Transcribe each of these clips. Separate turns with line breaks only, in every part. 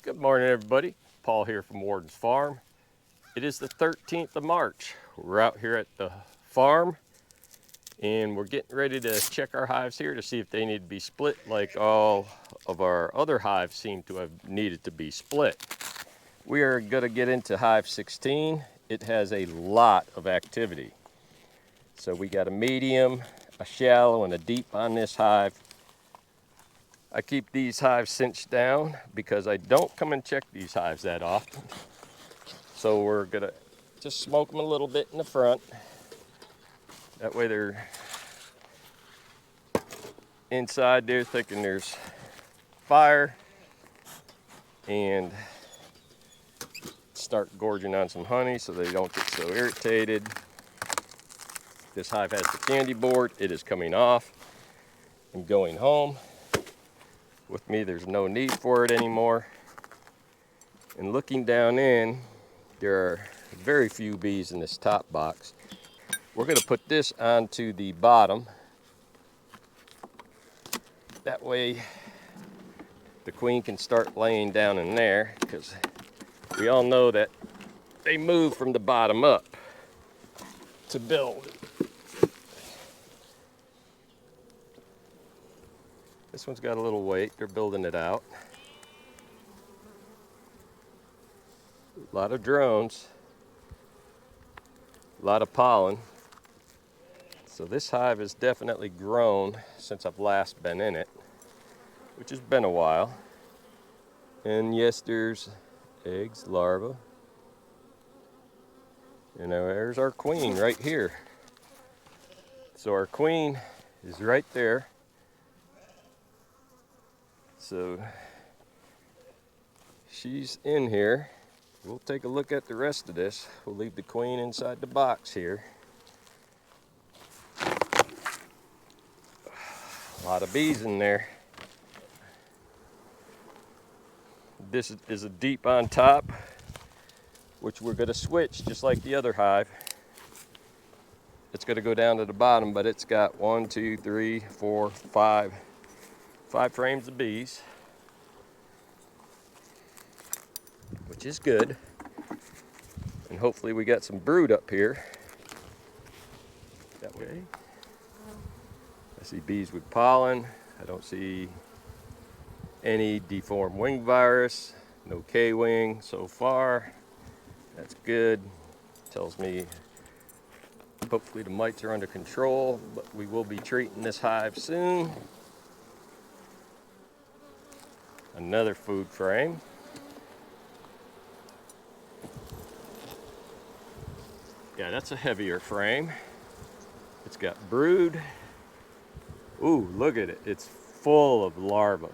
Good morning, everybody. Paul here from Warden's Farm. It is the 13th of March. We're out here at the farm and we're getting ready to check our hives here to see if they need to be split like all of our other hives seem to have needed to be split. We are going to get into hive 16. It has a lot of activity. So we got a medium, a shallow, and a deep on this hive. I keep these hives cinched down because I don't come and check these hives that often. So we're gonna just smoke them a little bit in the front. That way they're inside there thinking there's fire, and start gorging on some honey so they don't get so irritated. This hive has the candy board. It is coming off and going home. With me, there's no need for it anymore. And looking down in, there are very few bees in this top box. We're going to put this onto the bottom. That way the queen can start laying down in there, because we all know that they move from the bottom up to build. This one's got a little weight. They're building it out. A lot of drones. A lot of pollen. So this hive has definitely grown since I've last been in it, which has been a while. And yes, there's eggs, larvae. And there's our queen right here. So our queen is right there. So she's in here. We'll take a look at the rest of this. We'll leave the queen inside the box here. A lot of bees in there. This is a deep on top, which we're going to switch just like the other hive. It's going to go down to the bottom, but it's got 1, 2, 3, 4, 5 frames of bees, which is good. And hopefully we got some brood up here. That way. I see bees with pollen. I don't see any deformed wing virus. No K-wing so far. That's good. Tells me hopefully the mites are under control, but we will be treating this hive soon. Another food frame. Yeah, that's a heavier frame. It's got brood. Ooh, look at it. It's full of larvae.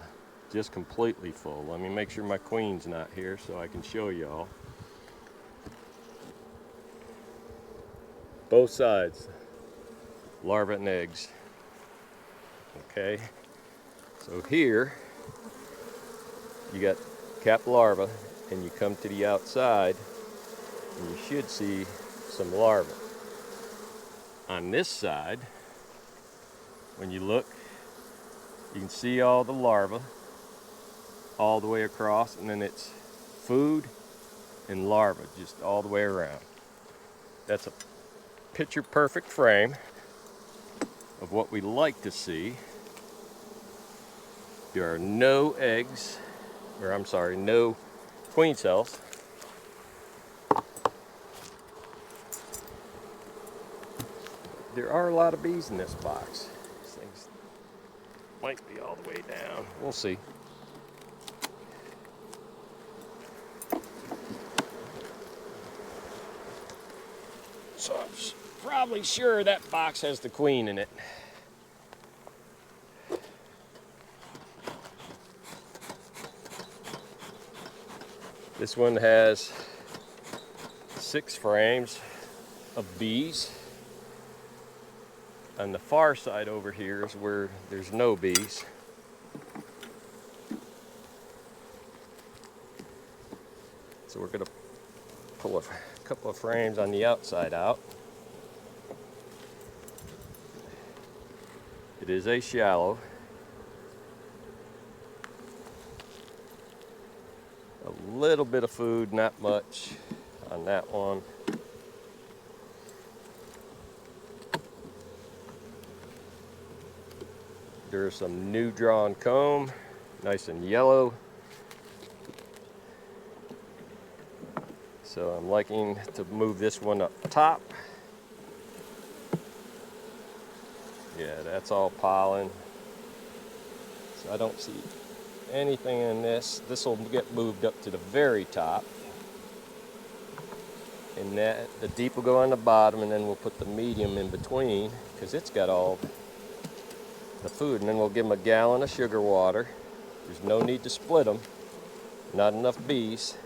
Just completely full. Let me make sure my queen's not here so I can show y'all. Both sides. Larvae and eggs. Okay. So here, you got capped larvae, and you come to the outside, and you should see some larvae. On this side, when you look, you can see all the larvae all the way across, and then it's food and larvae just all the way around. That's a picture perfect frame of what we like to see. There are no eggs, or I'm sorry, no queen cells. There are a lot of bees in this box. These things might be all the way down. We'll see. So I'm probably sure that box has the queen in it. This one has 6 frames of bees. On the far side over here is where there's no bees. So we're going to pull a couple of frames on the outside out. It is a shallow. A little bit of food, not much on that one. There's some new drawn comb, nice and yellow. So I'm liking to move this one up top. Yeah, that's all pollen. So I don't see anything in this. This will get moved up to the very top. And that, the deep will go on the bottom, and then we'll put the medium in between because it's got all the food. And then we'll give them a gallon of sugar water. There's no need to split them. Not enough bees.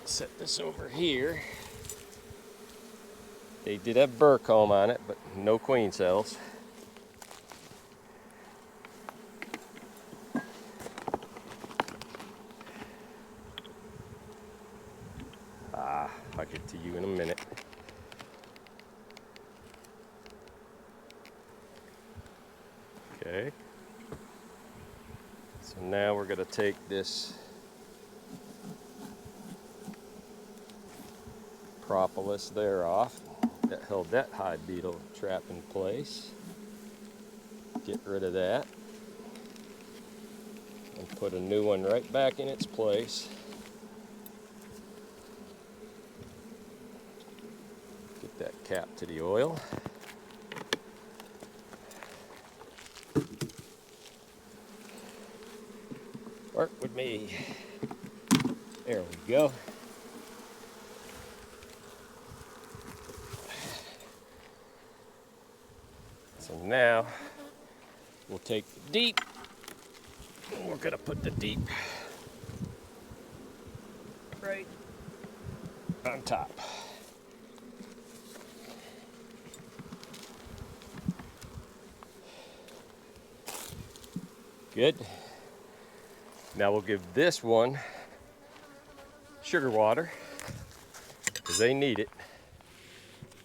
Set this over here. They did have burr comb on it, but no queen cells. I'll get to you in a minute. Okay. So now we're going to take this propolis there off that held that hive beetle trap in place. Get rid of that and put a new one right back in its place. Get that cap to the oil. Work with me. There we go. So now we'll take the deep, and we're gonna put the deep right on top. Good. Now we'll give this one sugar water because they need it.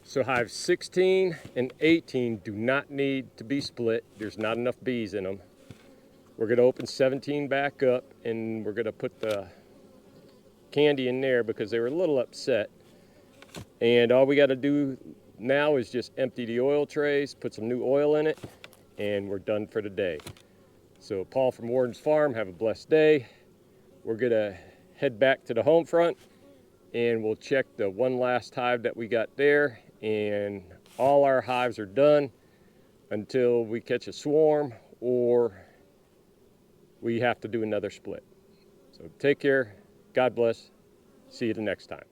So hives 16 and 18 do not need to be split. There's not enough bees in them. We're going to open 17 back up, and we're going to put the candy in there because they were a little upset. And all we got to do now is just empty the oil trays, put some new oil in it, and we're done for the day. So Paul from Warden's Farm, have a blessed day. We're going to head back to the home front, and we'll check the one last hive that we got there, and all our hives are done until we catch a swarm or we have to do another split. So take care, God bless, see you the next time.